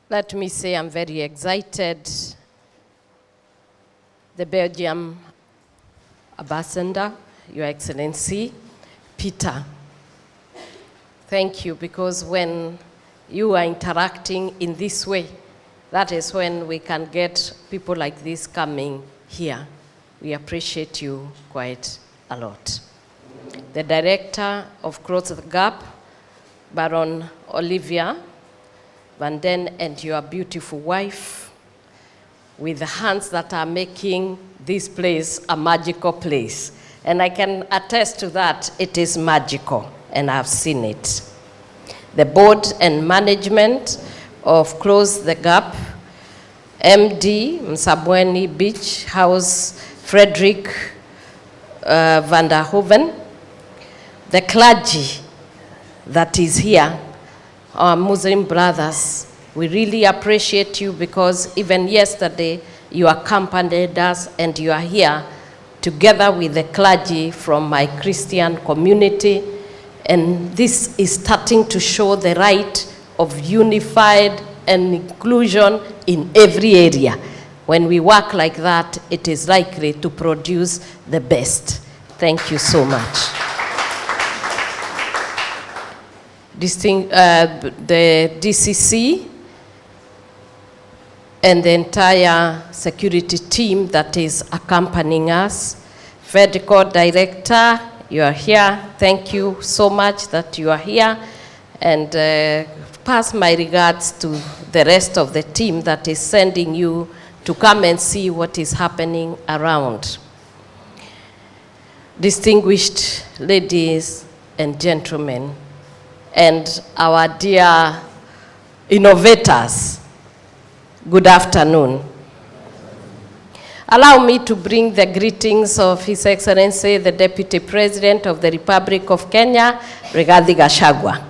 Let me say I'm very excited. The Belgium Ambassador, Your Excellency, Peter, thank you, because when you are interacting in this way, that is when we can get people like this coming here. We appreciate you quite a lot. The Director of Cross the Gap, Baron Olivier Vanden Eynde, and your beautiful wife, with the hands that are making this place a magical place. And I can attest to that, it is magical, and I've seen it. The board and management of Close the Gap, MD Msabweni Beach House, Frederick van der Hoven, the clergy that is here, our Muslim brothers, we really appreciate you, because even yesterday you accompanied us and you are here together with the clergy from my Christian community, and this is starting to show the right of unified and inclusion in every area. When we work like that, it is likely to produce the best. Thank you so much. The DCC and the entire security team that is accompanying us. Federal Director, you are here. Thank you so much that you are here. And pass my regards to the rest of the team that is sending you to come and see what is happening around. Distinguished ladies and gentlemen, and our dear innovators, good afternoon. Allow me to bring the greetings of His Excellency, the Deputy President of the Republic of Kenya, Rigathi Gachagua.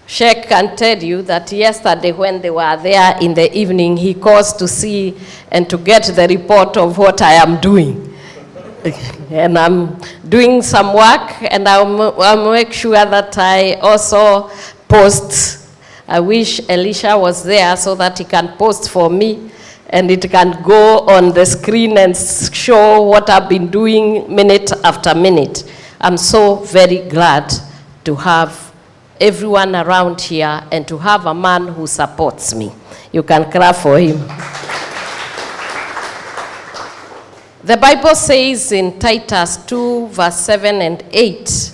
Sheikh can tell you that yesterday when they were there in the evening, he calls to see and to get the report of what I am doing. And I'm doing some work, and I'll make sure that I also post. I wish Elisha was there so that he can post for me, and it can go on the screen and show what I've been doing minute after minute. I'm so very glad to have everyone around here and to have a man who supports me. You can clap for him. The Bible says in Titus 2, verse 7 and 8,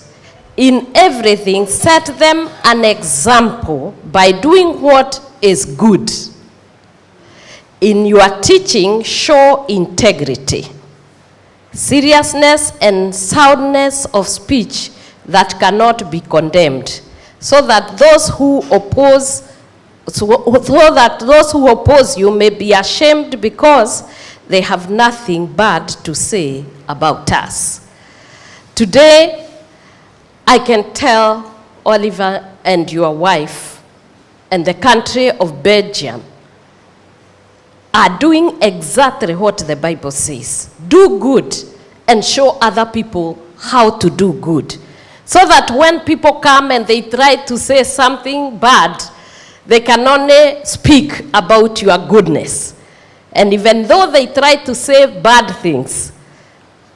in everything set them an example by doing what is good. In your teaching, show integrity, seriousness, and soundness of speech that cannot be condemned, so that those who oppose you may be ashamed, because they have nothing bad to say about us. Today, I can tell Oliver and your wife and the country of Belgium are doing exactly what the Bible says. Do good and show other people how to do good. So that when people come and they try to say something bad, they can only speak about your goodness. And even though they try to say bad things,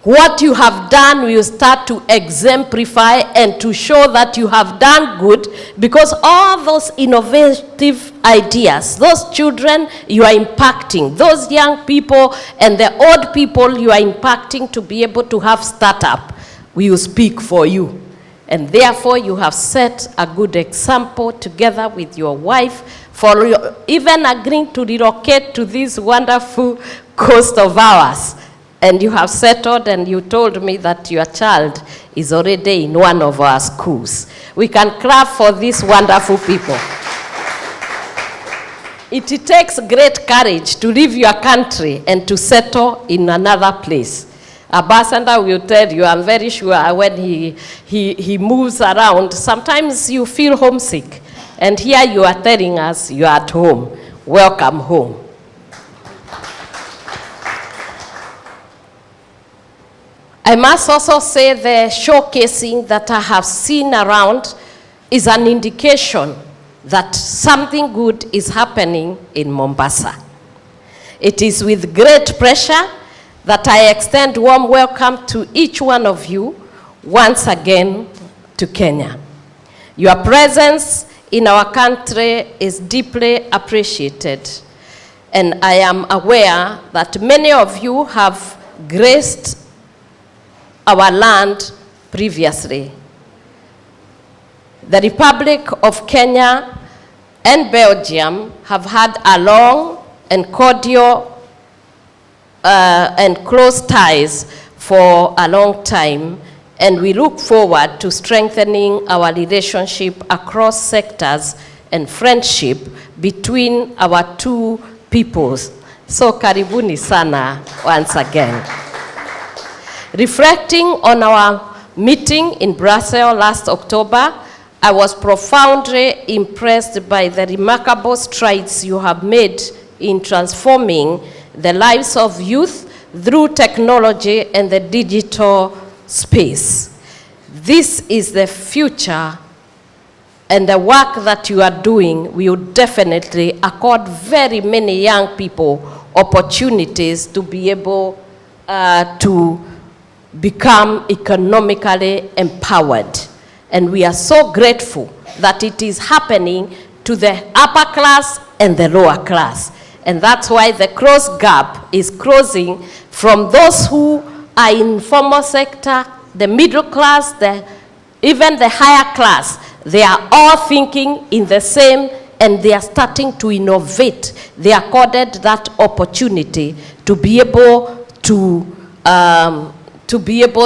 what you have done will start to exemplify and to show that you have done good, because all those innovative ideas, those children you are impacting, those young people and the old people you are impacting to be able to have startup, will speak for you. And therefore you have set a good example together with your wife, for even agreeing to relocate to this wonderful coast of ours. And you have settled, and you told me that your child is already in one of our schools. We can clap for these wonderful people. It takes great courage to leave your country and to settle in another place. Ambassador will tell you, I'm very sure, when he moves around, sometimes you feel homesick. And here you are telling us you are at home. Welcome home. I must also say the showcasing that I have seen around is an indication that something good is happening in Mombasa. It is with great pressure that I extend warm welcome to each one of you once again to Kenya. Your presence in our country is deeply appreciated, and I am aware that many of you have graced our land previously. The Republic of Kenya and Belgium have had a long and cordial and close ties for a long time, and we look forward to strengthening our relationship across sectors and friendship between our two peoples. So karibuni sana once again. Reflecting on our meeting in Brussels last October, I was profoundly impressed by the remarkable strides you have made in transforming the lives of youth through technology and the digital space. This is the future, and the work that you are doing will definitely accord very many young people opportunities to be able to become economically empowered. And we are so grateful that it is happening to the upper class and the lower class. And that's why the cross gap is closing from those who are in formal sector, the middle class, even the higher class. They are all thinking in the same, and they are starting to innovate. They are accorded that opportunity to be able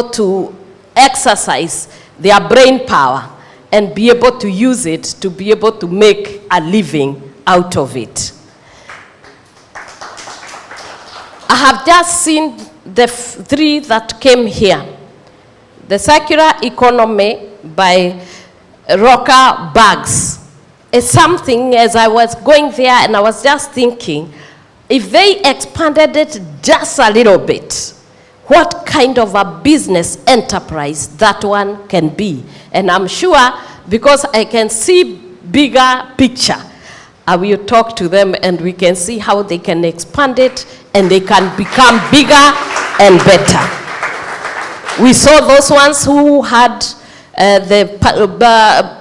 to exercise their brain power and be able to use it to be able to make a living out of it. I have just seen the three that came here. The circular economy by Rocker Bags is something, as I was going there and I was just thinking, if they expanded it just a little bit, what kind of a business enterprise that one can be. And I'm sure, because I can see bigger picture, I will talk to them and we can see how they can expand it and they can become bigger and better. We saw those ones who had the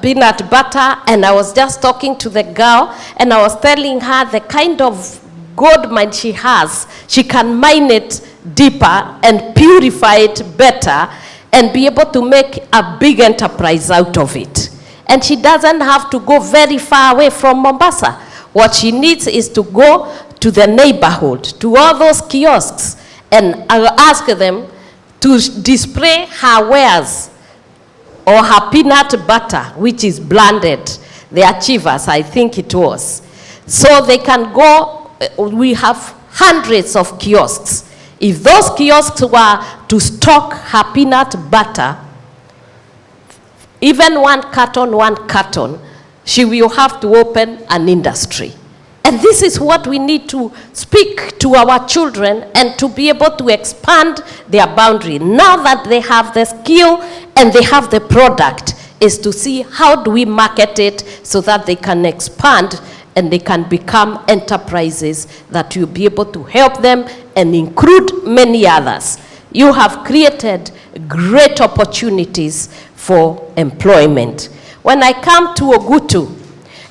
peanut butter, and I was just talking to the girl and I was telling her the kind of gold mine she has. She can mine it deeper and purify it better and be able to make a big enterprise out of it. And she doesn't have to go very far away from Mombasa. What she needs is to go to the neighborhood, to all those kiosks, and I'll ask them to display her wares or her peanut butter, which is blended, the Achievers, I think it was. So they can go, we have hundreds of kiosks. If those kiosks were to stock her peanut butter, even one carton, she will have to open an industry. And this is what we need to speak to our children and to be able to expand their boundary. Now that they have the skill and they have the product, is to see how do we market it so that they can expand and they can become enterprises that will be able to help them and include many others. You have created great opportunities for employment. When I come to Ogutu,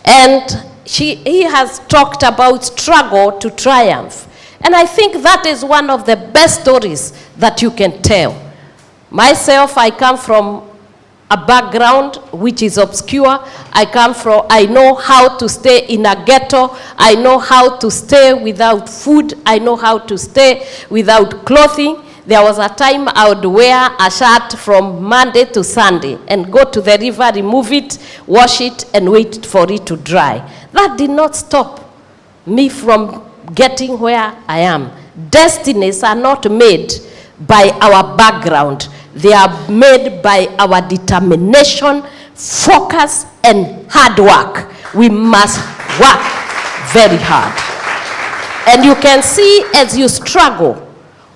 and he has talked about struggle to triumph. And I think that is one of the best stories that you can tell. Myself, I come from a background which is obscure. I know how to stay in a ghetto. I know how to stay without food. I know how to stay without clothing. There was a time I would wear a shirt from Monday to Sunday and go to the river, remove it, wash it, and wait for it to dry. That did not stop me from getting where I am. Destinies are not made by our background. They are made by our determination, focus, and hard work. We must work very hard. And you can see as you struggle,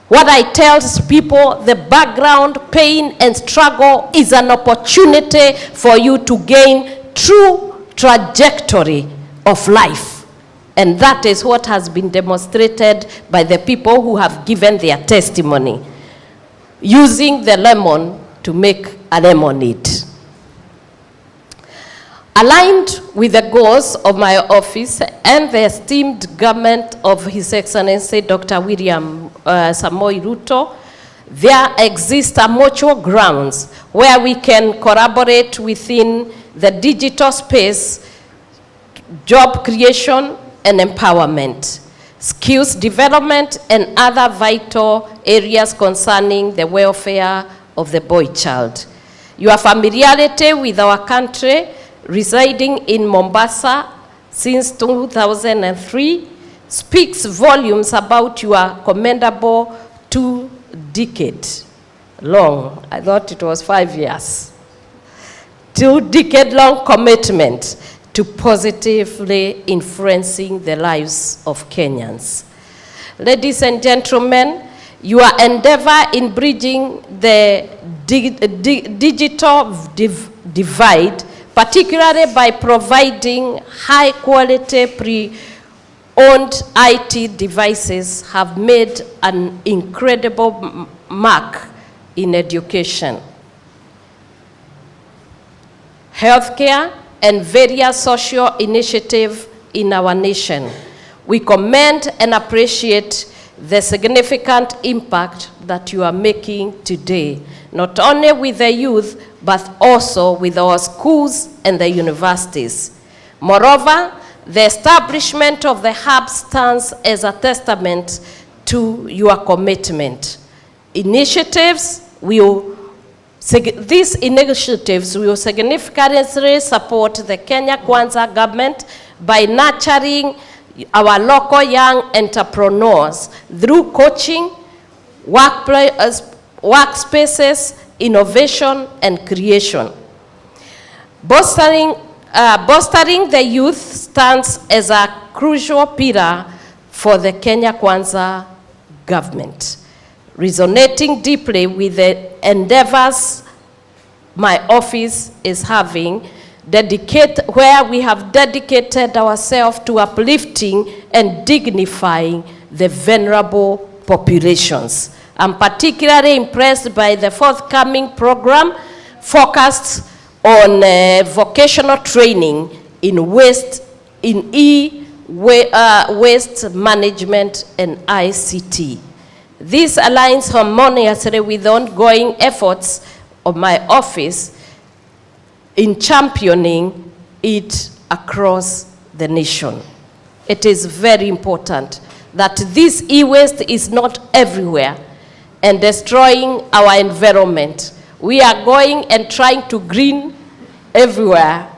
What I tell people, the background, pain, and struggle is an opportunity for you to gain true trajectory of life. And that is what has been demonstrated by the people who have given their testimony, using the lemon to make a lemonade. Aligned with the goals of my office and the esteemed government of His Excellency Dr. William Samoei Ruto, there exists a mutual grounds where we can collaborate within the digital space, job creation and empowerment, skills development, and other vital areas concerning the welfare of the boy child. Your familiarity with our country, residing in Mombasa since 2003, speaks volumes about your commendable 2-decade long, I thought it was 5 years, 2-decade long commitment to positively influencing the lives of Kenyans. Ladies and gentlemen, your endeavor in bridging the digital divide, particularly by providing high-quality pre-owned IT devices, have made an incredible mark in education, healthcare, and various social initiatives in our nation. We commend and appreciate the significant impact that you are making today, not only with the youth, but also with our schools and the universities. Moreover, the establishment of the hub stands as a testament to your commitment. These initiatives will significantly support the Kenya Kwanza government by nurturing our local young entrepreneurs through coaching, workspaces, innovation, and creation. Bolstering the youth stands as a crucial pillar for the Kenya Kwanza government, resonating deeply with the endeavors my office is having, where we have dedicated ourselves to uplifting and dignifying the vulnerable populations. I'm particularly impressed by the forthcoming program focused on vocational training in waste management and ICT. This aligns harmoniously with the ongoing efforts of my office in championing it across the nation. It is very important that this e-waste is not everywhere and destroying our environment. We are going and trying to green everywhere,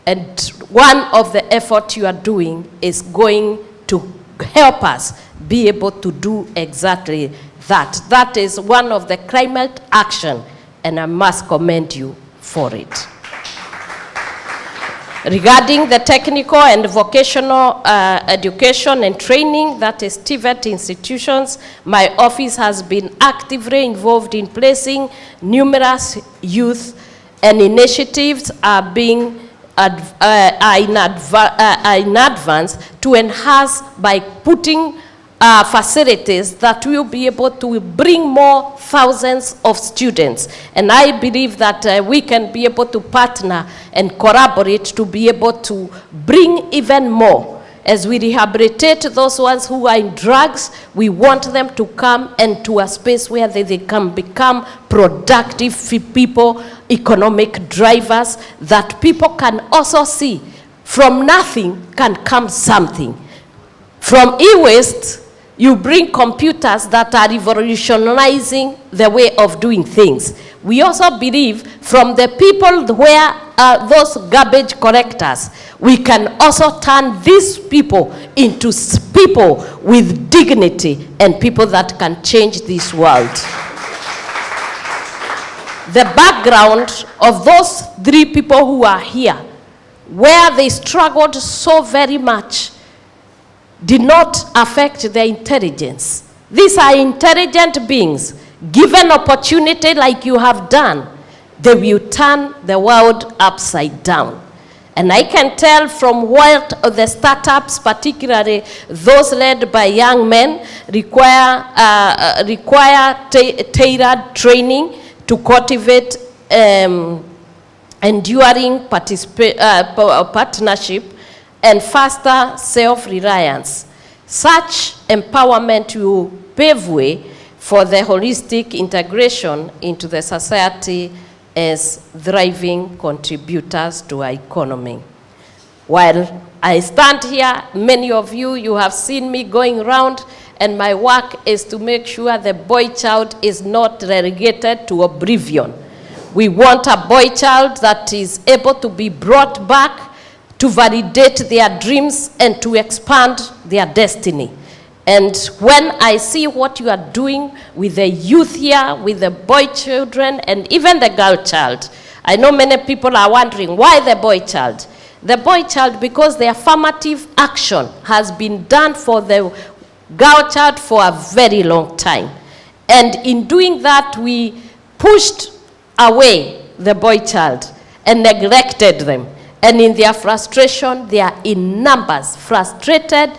and one of the efforts you are doing is going to help us be able to do exactly that. That is one of the climate action, and I must commend you for it. Regarding the technical and vocational education and training, that is TVET institutions, my office has been actively involved in placing numerous youth, and initiatives are being in advance to enhance by putting facilities that will be able to bring more thousands of students. And I believe that we can be able to partner and collaborate to be able to bring even more. As we rehabilitate those ones who are in drugs, we want them to come into a space where they can become productive people, economic drivers, that people can also see from nothing can come something. From e-waste, you bring computers that are revolutionizing the way of doing things. We also believe from the people where those garbage collectors, we can also turn these people into people with dignity and people that can change this world. The background of those 3 people who are here, where they struggled so very much, did not affect their intelligence. These are intelligent beings. Given opportunity like you have done, they will turn the world upside down. And I can tell from what the startups, particularly those led by young men, require tailored training to cultivate enduring partnership and faster self-reliance. Such empowerment will pave way for the holistic integration into the society as thriving contributors to our economy. While I stand here, many of you, you have seen me going around, and my work is to make sure the boy child is not relegated to oblivion. We want a boy child that is able to be brought back to validate their dreams and to expand their destiny. And when I see what you are doing with the youth here, with the boy children, and even the girl child, I know many people are wondering, why the boy child? The boy child, because the affirmative action has been done for the girl child for a very long time. And in doing that, we pushed away the boy child and neglected them. And in their frustration, they are in numbers, frustrated,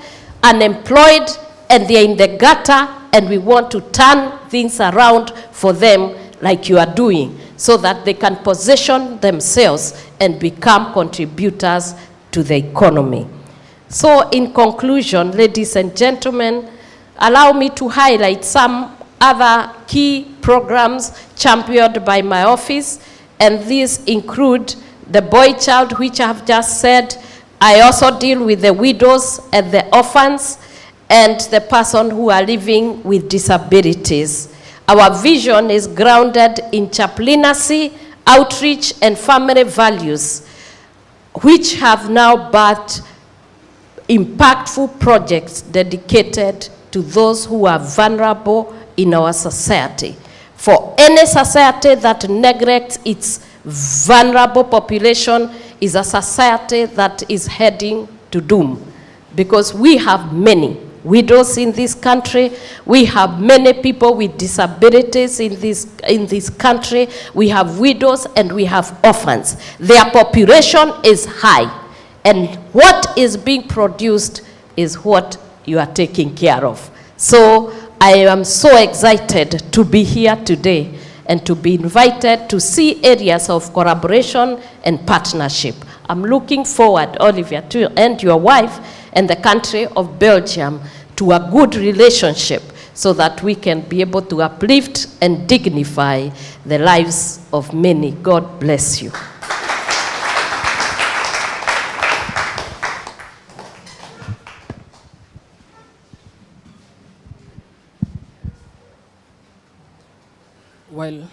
unemployed, and they are in the gutter, and we want to turn things around for them like you are doing, so that they can position themselves and become contributors to the economy. So in conclusion, ladies and gentlemen, allow me to highlight some other key programs championed by my office, and these include the boy child, which I have just said. I also deal with the widows and the orphans and the person who are living with disabilities. Our vision is grounded in chaplaincy, outreach, and family values, which have now birthed impactful projects dedicated to those who are vulnerable in our society. For any society that neglects its vulnerable population is a society that is heading to doom, because we have many widows in this country, we have many people with disabilities in this country, we have widows and we have orphans. Their population is high, and what is being produced is what you are taking care of. So I am so excited to be here today and to be invited to see areas of collaboration and partnership. I'm looking forward, Olivier, and your wife and the country of Belgium to a good relationship, so that we can be able to uplift and dignify the lives of many. God bless you. Well,